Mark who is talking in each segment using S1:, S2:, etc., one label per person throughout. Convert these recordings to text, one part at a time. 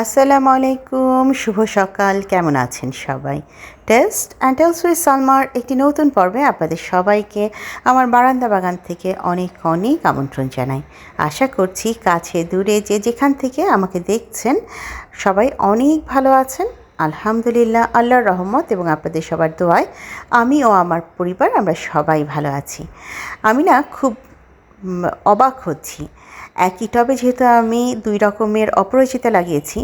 S1: আসসালামু আলাইকুম, শুভ সকাল। কেমন আছেন সবাই? টেস্ট অ্যান্ড টেলস উইথ সালমার একটি নতুন পর্বে আপনাদের সবাইকে আমার বারান্দা বাগান থেকে অনেক অনেক আমন্ত্রণ জানাই। আশা করছি কাছে দূরে যে যেখান থেকে আমাকে দেখছেন সবাই অনেক ভালো আছেন। আলহামদুলিল্লাহ, আল্লাহর রহমত এবং আপনাদের সবার দোয়ায় আমি ও আমার পরিবার আমরা সবাই ভালো আছি। আমি না খুব অবাক হচ্ছি। একই টবে যেহেতু আমি 2 রকমের অপরাজিতা লাগিয়েছি,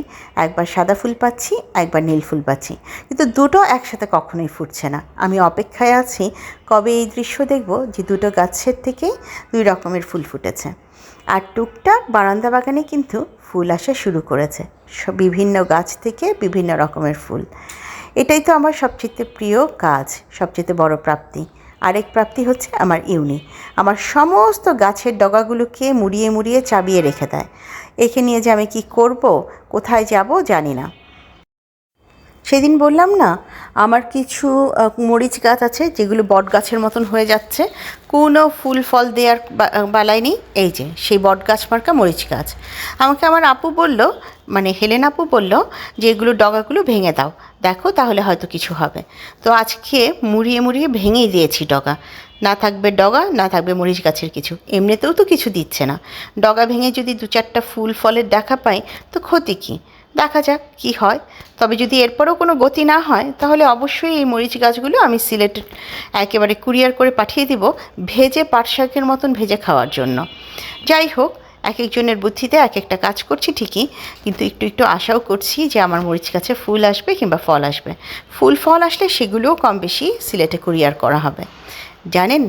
S1: একবার সাদা ফুল পাচ্ছি, একবার নীল ফুল পাচ্ছি, কিন্তু দুটো একসাথে কখনোই ফুটছে না। আমি অপেক্ষায় আছি কবে এই দৃশ্য দেখব যে দুটো গাছের থেকেই 2 রকমের ফুল ফুটেছে। আর টুকটাক বারান্দা বাগানে কিন্তু ফুল আসা শুরু করেছে, বিভিন্ন গাছ থেকে বিভিন্ন রকমের ফুল। এটাই তো আমার সবচেয়ে প্রিয় কাজ, সবচেয়ে বড় প্রাপ্তি। আরেক প্রাপ্তি হচ্ছে আমার ইউনি আমার সমস্ত গাছের ডগাগুলোকে মুড়িয়ে মুড়িয়ে চাবিয়ে রেখে দেয়। একে নিয়ে যে আমি কি করব, কোথায় যাব জানি না। সেদিন বললাম না, আমার কিছু মরিচ গাছ আছে যেগুলো বট গাছের মতন হয়ে যাচ্ছে, কোনো ফুল ফল দেওয়ার বালাই নেই। এই যে সেই বট গাছ মার্কা মরিচ গাছ। আমাকে আমার আপু বলল, মানে হেলেন আপু বলল যে এগুলো ডগাগুলো ভেঙে দাও, দেখো তাহলে হয়তো কিছু হবে। তো আজকে মুড়িয়ে মুড়িয়ে ভেঙেই দিয়েছি ডগা। না থাকবে ডগা, না থাকবে মরিচ গাছের কিছু। এমনিতেও তো কিছু দিচ্ছে না। ডগা ভেঙে যদি 2-4টা ফুল ফলের দেখা পাই তো ক্ষতি কী, দেখা যাক কী হয়। তবে যদি এরপরেও কোনো গতি না হয় তাহলে অবশ্যই এই মরিচ গাছগুলো আমি সিলেটে একেবারে কুরিয়ার করে পাঠিয়ে দিব, ভেজে পাট শাকের মতন ভেজে খাওয়ার জন্য। যাই হোক, এক একজনের বুদ্ধিতে এক একটা কাজ করছি ঠিকই, কিন্তু একটু একটু আশাও করছি যে আমার মরিচ গাছে ফুল আসবে কিংবা ফল আসবে। ফুল ফল আসলে সেগুলোও কম বেশি সিলেটে কুরিয়ার করা হবে। জানেন,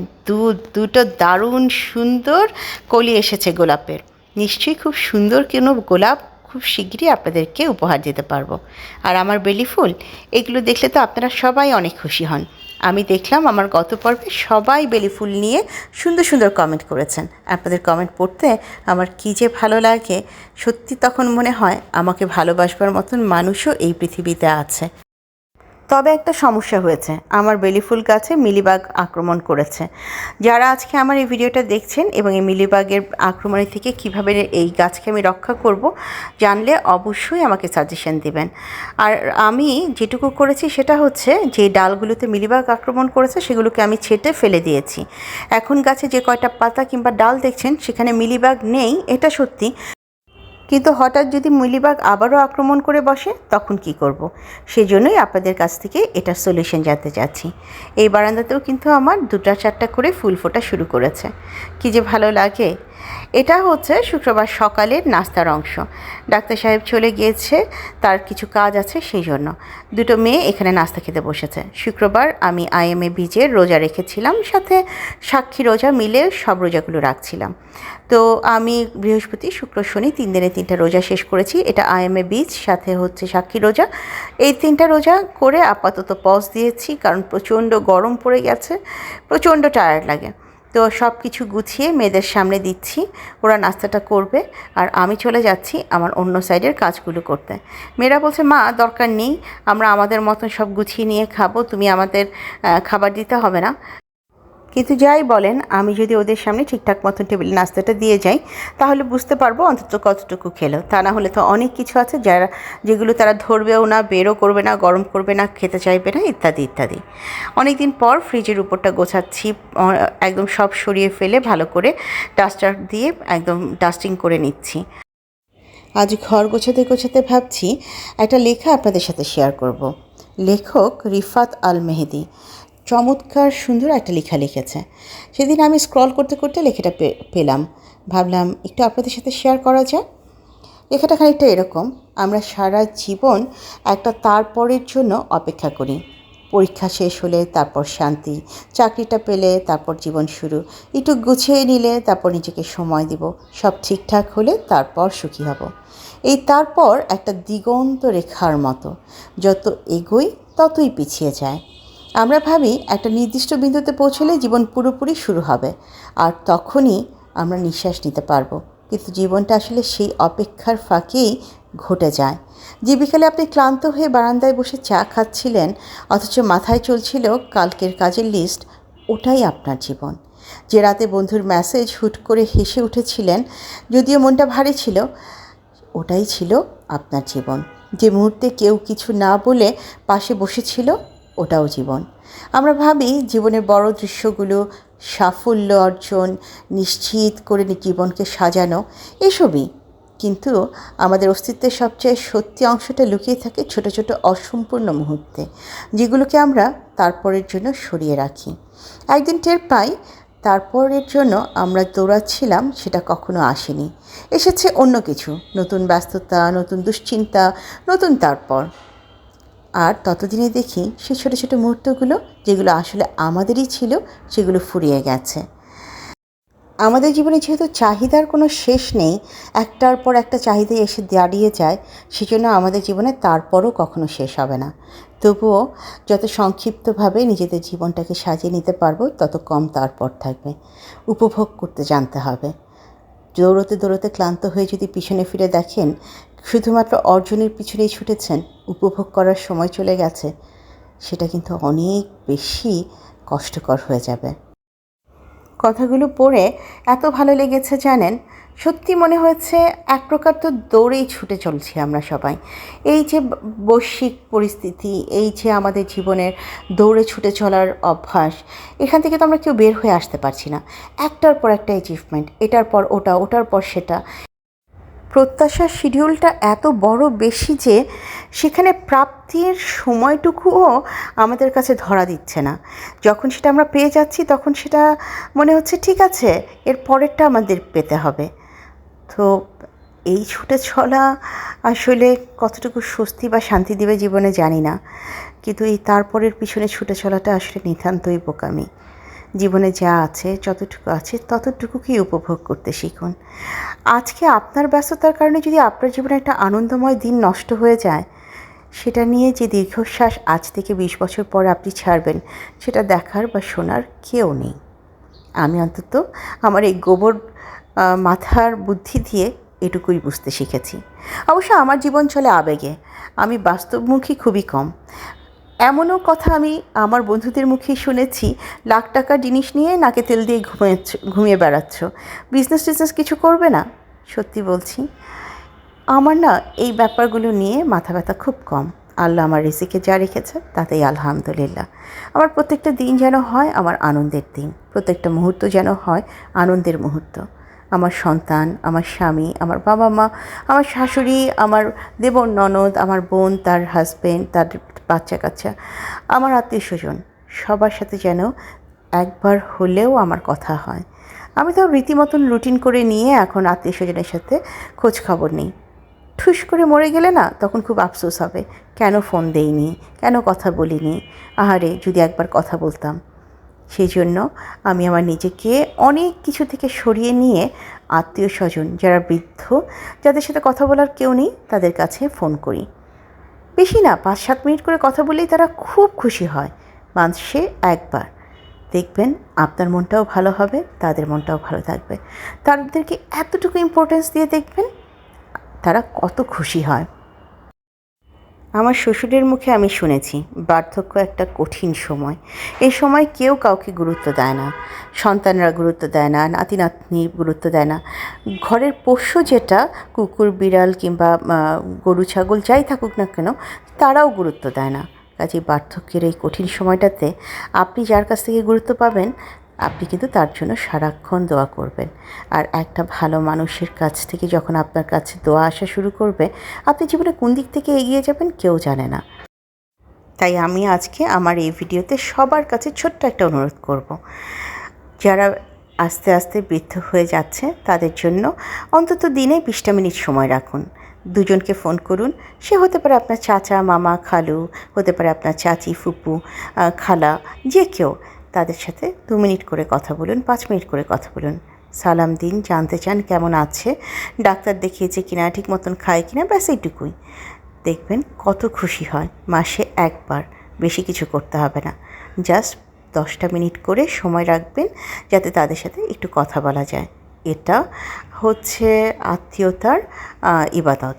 S1: দুটো দারুণ সুন্দর কলি এসেছে গোলাপের। নিশ্চয়ই খুব সুন্দর কোনো গোলাপ খুব শিগগিরই আপনাদেরকে উপহার দিতে পারবো। আর আমার বেলি ফুল, এগুলো দেখলে তো আপনারা সবাই অনেক খুশি হন। আমি দেখলাম আমার গত পর্বে সবাই বেলি ফুল নিয়ে সুন্দর সুন্দর কমেন্ট করেছেন। আপনাদের কমেন্ট পড়তে আমার কী যে ভালো লাগে। সত্যি তখন মনে হয় আমাকে ভালোবাসবার মতন মানুষও এই পৃথিবীতে আছে। তবে একটা সমস্যা হয়েছে, আমার বেলি ফুল গাছে মিলিবাগ আক্রমণ করেছে। যারা আজকে আমার এই ভিডিওটা দেখছেন এবং এই মিলিবাগের আক্রমণের থেকে কিভাবে এই গাছকে আমি রক্ষা করব জানলে অবশ্যই আমাকে সাজেশন দেবেন। আর আমি যেটুকু করেছি সেটা হচ্ছে, যে ডালগুলোতে মিলিবাগ আক্রমণ করেছে সেগুলোকে আমি ছেঁটে ফেলে দিয়েছি। এখন গাছে যে কয়টা পাতা কিংবা ডাল দেখছেন সেখানে মিলিবাগ নেই, এটা সত্যি, কিন্তু হঠাৎ যদি মিলিবাগ আবারও আক্রমণ করে বসে তখন কি করব। সেজন্যই আপনাদের কাছ থেকে এটার সলিউশন জানতে চাচ্ছি। এই বারান্দাতেও কিন্তু আমার 2-4টা করে ফুল ফোটা শুরু করেছে, কি যে ভালো লাগে। এটা হচ্ছে শুক্রবার সকালের নাস্তার অংশ। ডাক্তার সাহেব চলে গিয়েছে, তার কিছু কাজ আছে, সেই জন্য দুটো মেয়ে এখানে নাস্তা খেতে বসেছে। শুক্রবার আমি আইএমএ বীজের রোজা রেখেছিলাম, সাথে সাক্ষী রোজা মিলে সব রোজাগুলো রাখছিলাম। তো আমি বৃহস্পতি শুক্র শনি 3 দিনে 3টা রোজা শেষ করেছি। এটা আইএমএ বীজ, সাথে হচ্ছে সাক্ষী রোজা। এই 3টা রোজা করে আপাতত পজ দিয়েছি, কারণ প্রচণ্ড গরম পড়ে গেছে, প্রচণ্ড টায়ার্ড লাগে। তো সব কিছু গুছিয়ে মেয়েদের সামনে দিচ্ছি, ওরা নাস্তাটা করবে আর আমি চলে যাচ্ছি আমার অন্য সাইডের কাজগুলো করতে। মেয়েরা বলছে, মা দরকার নেই, আমরা আমাদের মতন সব গুছিয়ে নিয়ে খাবো, তুমি আমাদের খাবার দিতে হবে না। কিন্তু যাই বলেন, আমি যদি ওদের সামনে ঠিকঠাক মতন টেবিলে নাস্তাটা দিয়ে যাই তাহলে বুঝতে পারবো অন্তত কতটুকু খেলো। তা না হলে তো অনেক কিছু আছে যেগুলো তারা ধরবেও না, বেরও করবে না, গরম করবে না, খেতে চাইবে না, ইত্যাদি ইত্যাদি। অনেক দিন পর ফ্রিজের উপরটা গোছাচ্ছি, একদম সব সরিয়ে ফেলে ভালো করে ডাস্টার দিয়ে একদম ডাস্টিং করে নিচ্ছি। আজ ঘর গোছাতে গোছাতে ভাবছি একটা লেখা আপনাদের সাথে শেয়ার করব। লেখক রিফাত আল মেহেদি চমৎকার সুন্দর একটা লেখা লিখেছে। সেদিন আমি স্ক্রল করতে করতে লেখাটা পেলাম, ভাবলাম একটু আপনাদের সাথে শেয়ার করা যায়। লেখাটা খানিকটা এরকম: আমরা সারা জীবন একটা তারপরের জন্য অপেক্ষা করি। পরীক্ষা শেষ হলে তারপর শান্তি, চাকরিটা পেলে তারপর জীবন শুরু, একটু গুছিয়ে নিলে তারপর নিজেকে সময় দিব, সব ঠিকঠাক হলে তারপর সুখী হব। এই তারপর একটা দিগন্ত রেখার মতো, যত এগোই ততই পিছিয়ে যায়। আমরা ভাবি একটা নির্দিষ্ট বিন্দুতে পৌঁছলে জীবন পুরোপুরি শুরু হবে, আর তখনই আমরা নিঃশ্বাস নিতে পারবো। কিন্তু জীবনটা আসলে সেই অপেক্ষার ফাঁকেই ঘটে যায়। যে বিকালে আপনি ক্লান্ত হয়ে বারান্দায় বসে চা খাচ্ছিলেন, অথচ মাথায় চলছিল কালকের কাজের লিস্ট, ওটাই আপনার জীবন। যে রাতে বন্ধুর মেসেজ হুট করে হেসে উঠেছিলেন, যদিও মনটা ভারী ছিল, ওটাই ছিল আপনার জীবন। যে মুহূর্তে কেউ কিছু না বলে পাশে বসেছিল, ওটাও জীবন। আমরা ভাবি জীবনের বড় দৃশ্যগুলো, সাফল্য অর্জন, নিশ্চিত করে জীবনকে সাজানো, এসবই। কিন্তু আমাদের অস্তিত্বের সবচেয়ে সত্যি অংশটা লুকিয়ে থাকে ছোট ছোট অসম্পূর্ণ মুহূর্তে, যেগুলোকে আমরা তারপরের জন্য সরিয়ে রাখি। একদিন টের পাই তারপরের জন্য আমরা দৌড়াচ্ছিলাম সেটা কখনো আসেনি, এসেছে অন্য কিছু, নতুন ব্যস্ততা, নতুন দুশ্চিন্তা, নতুন তারপর। আর ততদিনে দেখি সেই ছোটো ছোটো মুহূর্তগুলো যেগুলো আসলে আমাদেরই ছিল, সেগুলো ফুরিয়ে গেছে। আমাদের জীবনে যেহেতু চাহিদার কোনো শেষ নেই, একটার পর একটা চাহিদা এসে দাঁড়িয়ে যায়, সেজন্য আমাদের জীবনে তারপরও কখনো শেষ হবে না। তবুও যত সংক্ষিপ্তভাবে নিজেদের জীবনটাকে সাজিয়ে নিতে পারবো, তত কম তারপর থাকবে। উপভোগ করতে জানতে হবে। দৌড়তে দৌড়তে ক্লান্ত হয়ে যদি পিছনে ফিরে দেখেন শুধুমাত্র অর্জনের পিছনেই ছুটেছেন, উপভোগ করার সময় চলে গেছে, সেটা কিন্তু অনেক বেশি কষ্টকর হয়ে যাবে। কথাগুলো পড়ে এত ভালো লেগেছে জানেন, সত্যি মনে হয়েছে এক প্রকার তো দৌড়েই ছুটে চলছি আমরা সবাই। এই যে বৈশ্বিক পরিস্থিতি, এই যে আমাদের জীবনের দৌড়ে ছুটে চলার অভ্যাস, এখান থেকে তো আমরা কেউ বের হয়ে আসতে পারছি না। একটার পর একটা অ্যাচিভমেন্ট, এটার পর ওটা, ওটার পর সেটা। প্রত্যাশার শিডিউলটা এত বড় বেশি যে সেখানে প্রাপ্তির সময়টুকুও আমাদের কাছে ধরা দিচ্ছে না। যখন সেটা আমরা পেয়ে যাচ্ছি তখন সেটা মনে হচ্ছে ঠিক আছে, এর পরেরটা আমাদের পেতে হবে। তো এই ছুটে চলা আসলে কতটুকু স্বস্তি বা শান্তি দেবে জীবনে জানি না, কিন্তু এই তারপরের পিছনে ছুটে চলাটা আসলে নিতান্তই বোকামি। জীবনে যা আছে, যতটুকু আছে, ততটুকুকেই উপভোগ করতে শিখুন। আজকে আপনার ব্যস্ততার কারণে যদি আপনার জীবনে একটা আনন্দময় দিন নষ্ট হয়ে যায়, সেটা নিয়ে যে দীর্ঘশ্বাস আজ থেকে 20 বছর পর আপনি ছাড়বেন, সেটা দেখার বা শোনার কেউ নেই। আমি অন্তত আমার এই গোবর মাথার বুদ্ধি দিয়ে এটুকুই বুঝতে শিখেছি। অবশ্য আমার জীবন চলে আবেগে, আমি বাস্তবমুখী খুবই কম। এমনও কথা আমি আমার বন্ধুদের মুখেই শুনেছি, লাখ টাকার জিনিস নিয়ে নাকে তেল দিয়ে ঘুমিয়ে বেড়াচ্ছ, বিজনেস কিছু করবে না। সত্যি বলছি, আমার না এই ব্যাপারগুলো নিয়ে মাথা ব্যথা খুব কম। আল্লাহ আমার রিজিকে যা রেখেছে তাতেই আলহামদুলিল্লাহ। আমার প্রত্যেকটা দিন যেন হয় আমার আনন্দের দিন, প্রত্যেকটা মুহূর্ত যেন হয় আনন্দের মুহূর্ত। আমার সন্তান, আমার স্বামী, আমার বাবা মা, আমার শাশুড়ি, আমার দেবর ননদ, আমার বোন, তার হাজব্যান্ড, তার বাচ্চা কাচ্চা, আমার আত্মীয় স্বজন, সবার সাথে যেন একবার হলেও আমার কথা হয়। আমি তো রীতিমতন রুটিন করে নিয়ে এখন আত্মীয় স্বজনের সাথে খোঁজ খবর নিই। ঠুস করে মরে গেলে না, তখন খুব আফসোস হবে, কেন ফোন দেইনি, কেন কথা বলিনি, আহারে যদি একবার কথা বলতাম। সেই জন্য আমি আমার নিজেকে অনেক কিছু থেকে সরিয়ে নিয়ে আত্মীয় স্বজন যারা বৃদ্ধ, যাদের সাথে কথা বলার কেউ নেই, তাদের কাছে ফোন করি। বেশি না, 5-7 মিনিট করে কথা বললেই তারা খুব খুশি হয়। মাসে একবার দেখবেন আপনার মনটাও ভালো হবে, তাদের মনটাও ভালো থাকবে। তাদেরকে এতটুকু ইম্পর্টেন্স দিয়ে দেখবেন তারা কত খুশি হয়। আমার শ্বশুরের মুখে আমি শুনেছি বার্ধক্য একটা কঠিন সময়। এই সময় কেউ কাউকে গুরুত্ব দেয় না, সন্তানরা গুরুত্ব দেয় না, নাতি নাতনি গুরুত্ব দেয় না। ঘরের পোষ্য যেটা কুকুর বিড়াল কিংবা গরু ছাগল যাই থাকুক না কেন, তারাও গুরুত্ব দেয় না। কাজেই বার্ধক্যের এই কঠিন সময়টাতে আপনি যার কাছ থেকে গুরুত্ব পাবেন, আপনি কিন্তু তার জন্য সারাক্ষণ দোয়া করবেন। আর একটা ভালো মানুষের কাছ থেকে যখন আপনার কাছে দোয়া আসা শুরু করবে, আপনি জীবনে কোন দিক থেকে এগিয়ে যাবেন কেউ জানে না। তাই আমি আজকে আমার এই ভিডিওতে সবার কাছে ছোট্ট একটা অনুরোধ করব, যারা আস্তে আস্তে বৃদ্ধ হয়ে যাচ্ছে তাদের জন্য অন্তত দিনে 20টা মিনিট সময় রাখুন। দুজনকে ফোন করুন। সে হতে পারে আপনার চাচা, মামা, খালু, হতে পারে আপনার চাচি, ফুপু, খালা, যে কেউ। তাদের সাথে 2 মিনিট করে কথা বলুন, 5 মিনিট করে কথা বলুন। সালাম দিন, জানতে চান কেমন আছে, ডাক্তার দেখিয়েছে কিনা, ঠিক মতন খায় কিনা, ব্যাস এইটুকুই। দেখবেন কত খুশি হয়। মাসে একবার, বেশি কিছু করতে হবে না, জাস্ট 10টা মিনিট করে সময় রাখবেন যাতে তাদের সাথে একটু কথা বলা যায়। এটা হচ্ছে আত্মীয়তার ইবাদত।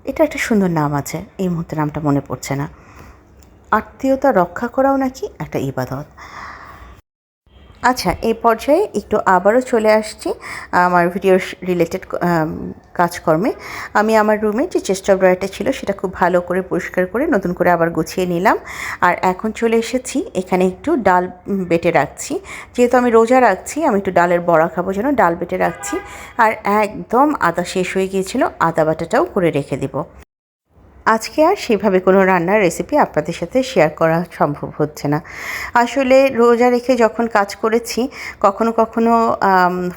S1: এটা একটা সুন্দর নাম আছে, এই মুহূর্তে নামটা মনে পড়ছে না। আত্মীয়তা রক্ষা করাও নাকি একটা ইবাদত। আচ্ছা, এই পর্যায়ে একটু আবারও চলে আসছি আমার ভিডিও রিলেটেড কাজকর্মে। আমি আমার রুমে যে চেস্ট অফ ড্রয়ারটা ছিল সেটা খুব ভালো করে পরিষ্কার করে নতুন করে আবার গুছিয়ে নিলাম। আর এখন চলে এসেছি এখানে একটু ডাল বেটে রাখছি। যেহেতু আমি রোজা রাখছি, আমি একটু ডালের বড়া খাবো জন্য ডাল বেটে রাখছি। আর একদম আদা শেষ হয়ে গিয়েছিল, আদা বাটাটাও করে রেখে দেবো। আজকে আর সেভাবে কোনো রান্নার রেসিপি আপনাদের সাথে শেয়ার করা সম্ভব হচ্ছে না। আসলে রোজা রেখে যখন কাজ করেছি, কখনো কখনো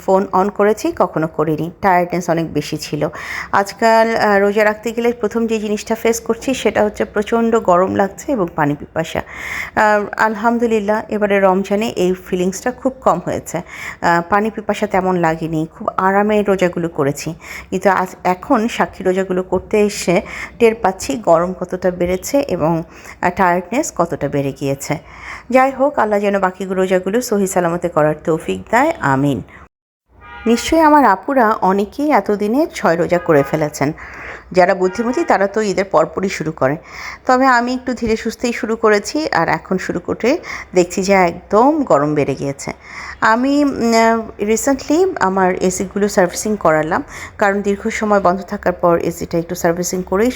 S1: ফোন অন করেছি, কখনো করিনি। টায়ার্ডনেস অনেক বেশি ছিল। আজকাল রোজা রাখতে গেলে প্রথম যে জিনিসটা ফেস করছি সেটা হচ্ছে প্রচণ্ড গরম লাগছে এবং পানি পিপাসা। আলহামদুলিল্লাহ এবারে রমজানে এই ফিলিংসটা খুব কম হয়েছে। পানি পিপাসা তেমন লাগেনি, খুব আরামে রোজাগুলো করেছি। কিন্তু এখন সাক্ষী রোজাগুলো করতে এসে টের পাচ্ছি গরম কতটা বেড়েছে এবং টায়ার্ডনেস কতটা বেড়ে গিয়েছে। যাই হোক, আল্লাহ যেন বাকি রোজাগুলো সহি সালামতে করার তৌফিক দেয়, আমিন। নিশ্চয়ই আমার আপুরা অনেকেই এতদিনে 6 রোজা করে ফেলেছেন। যারা বুদ্ধিমতী তারা তো ঈদের পরপরই শুরু করে, তবে আমি একটু ধীরে সুস্থেই শুরু করেছি। আর এখন শুরু করে দেখছি যে একদম গরম বেড়ে গিয়েছে। আমি রিসেন্টলি আমার এসিগুলো সার্ভিসিং করালাম, কারণ দীর্ঘ সময় বন্ধ থাকার পর এসিটা একটু সার্ভিসিং করেই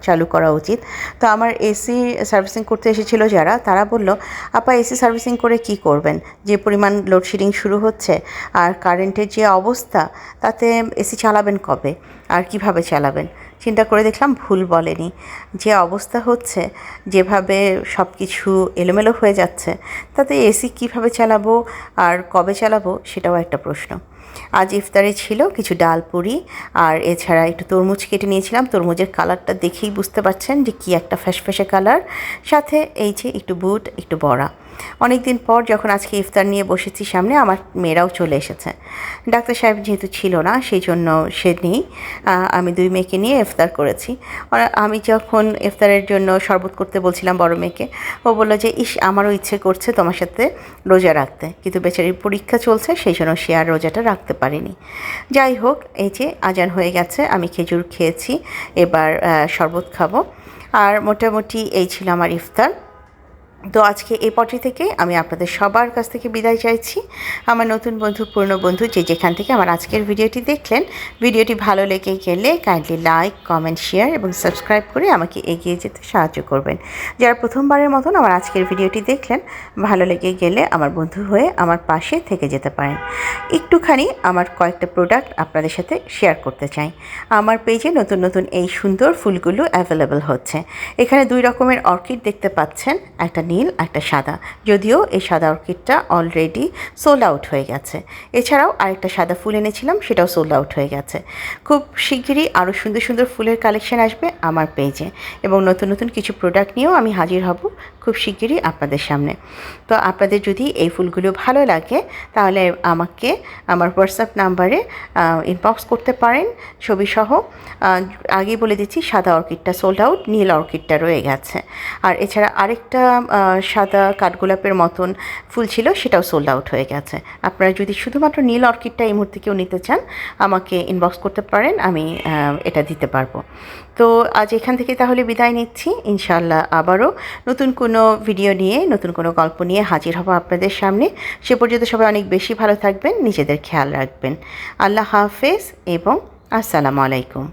S1: চালু করা উচিত। তো আমার এসি সার্ভিসিং করতে এসেছিল যারা, তারা বলল, আপা এসি সার্ভিসিং করে কি করবেন, যে পরিমাণ লোডশেডিং শুরু হচ্ছে আর কারেন্টের যে অবস্থা, তাতে এসি চালাবেন কবে আর কিভাবে চালাবেন? চিন্তা করে দেখলাম ভুল বলেনি। যে অবস্থা হচ্ছে, যেভাবে সব কিছু এলোমেলো হয়ে যাচ্ছে, তাতে এসি কিভাবে চালাবো আর কবে চালাবো সেটাও একটা প্রশ্ন। আজ ইফতারে ছিল কিছু ডাল পুরি আর এছাড়া একটু তরমুজ কেটে নিয়েছিলাম। তরমুজের কালারটা দেখেই বুঝতে পারছেন যে কী একটা ফ্যাসফ্যাসে কালার। সাথে এই যে একটু বুট, একটু বড়া। অনেক দিন পর যখন আজকে ইফতার নিয়ে বসেছি সামনে, আমার মেয়েরাও চলে এসেছে। ডাক্তার সাহেব যেহেতু ছিল না, সেই জন্য সে নেই, আমি 2 মেয়েকে নিয়ে ইফতার করেছি। আর আমি যখন ইফতারের জন্য শরবত করতে বলছিলাম বড় মেয়েকে, ও বললো যে ইস, আমারও ইচ্ছে করছে তোমার সাথে রোজা রাখতে, কিন্তু বেচারির পরীক্ষা চলছে, সেই জন্য সে আর রোজাটা রাখতে পারিনি। যাই হোক, এই যে আজান হয়ে গেছে, আমি খেজুর খেয়েছি, এবার শরবত খাবো। আর মোটামুটি এই ছিল আমার ইফতার। তো আজকে এই পর্যায় থেকে আমি আপনাদের সবার কাছ থেকে বিদায় চাইছি। আমার নতুন বন্ধু, পুরনো বন্ধু, যে যেখান থেকে আমার আজকের ভিডিওটি দেখলেন, ভিডিওটি ভালো লেগে গেলে কাইন্ডলি লাইক, কমেন্ট, শেয়ার এবং সাবস্ক্রাইব করে আমাকে এগিয়ে যেতে সাহায্য করবেন। যারা প্রথমবারের মতন আমার আজকের ভিডিওটি দেখলেন, ভালো লেগে গেলে আমার বন্ধু হয়ে আমার পাশে থেকে যেতে পারেন। একটুখানি আমার কয়েকটা প্রোডাক্ট আপনাদের সাথে শেয়ার করতে চাই। আমার পেজে নতুন নতুন এই সুন্দর ফুলগুলো অ্যাভেলেবল হচ্ছে। এখানে 2 রকমের অর্কিড দেখতে পাচ্ছেন, একটা নীল, একটা সাদা। যদিও এই সাদা অর্কিডটা অলরেডি সোল্ড আউট হয়ে গেছে। এছাড়াও আরেকটা সাদা ফুল এনেছিলাম, সেটাও সোল্ড আউট হয়ে গেছে। খুব শিগগিরই আরও সুন্দর সুন্দর ফুলের কালেকশন আসবে আমার পেজে, এবং নতুন নতুন কিছু প্রোডাক্ট নিয়েও আমি হাজির হব খুব শিগগিরই আপনাদের সামনে। তো আপনাদের যদি এই ফুলগুলো ভালো লাগে, তাহলে আমাকে আমার হোয়াটসঅ্যাপ নাম্বারে ইনবক্স করতে পারেন ছবিসহ। আগেই বলে দিচ্ছি, সাদা অর্কিডটা সোল্ড আউট, নীল অর্কিডটা রয়ে গেছে। আর এছাড়া আরেকটা সাদা কাঠগোলাপের মতন ফুল ছিল, সেটাও সোল্ড আউট হয়ে গেছে। আপনারা যদি শুধুমাত্র নীল অর্কিডটা এই মুহূর্তে কেউ নিতে চান, আমাকে ইনবক্স করতে পারেন, আমি এটা দিতে পারবো। তো আজ এখান থেকে তাহলে বিদায় নিচ্ছি। ইনশাআল্লাহ আবারও নতুন কোনো ভিডিও নিয়ে, নতুন কোনো গল্প নিয়ে হাজির হব আপনাদের সামনে। সে পর্যন্ত সবাই অনেক বেশি ভালো থাকবেন, নিজেদের খেয়াল রাখবেন। আল্লাহ হাফেজ এবং আসসালামু আলাইকুম।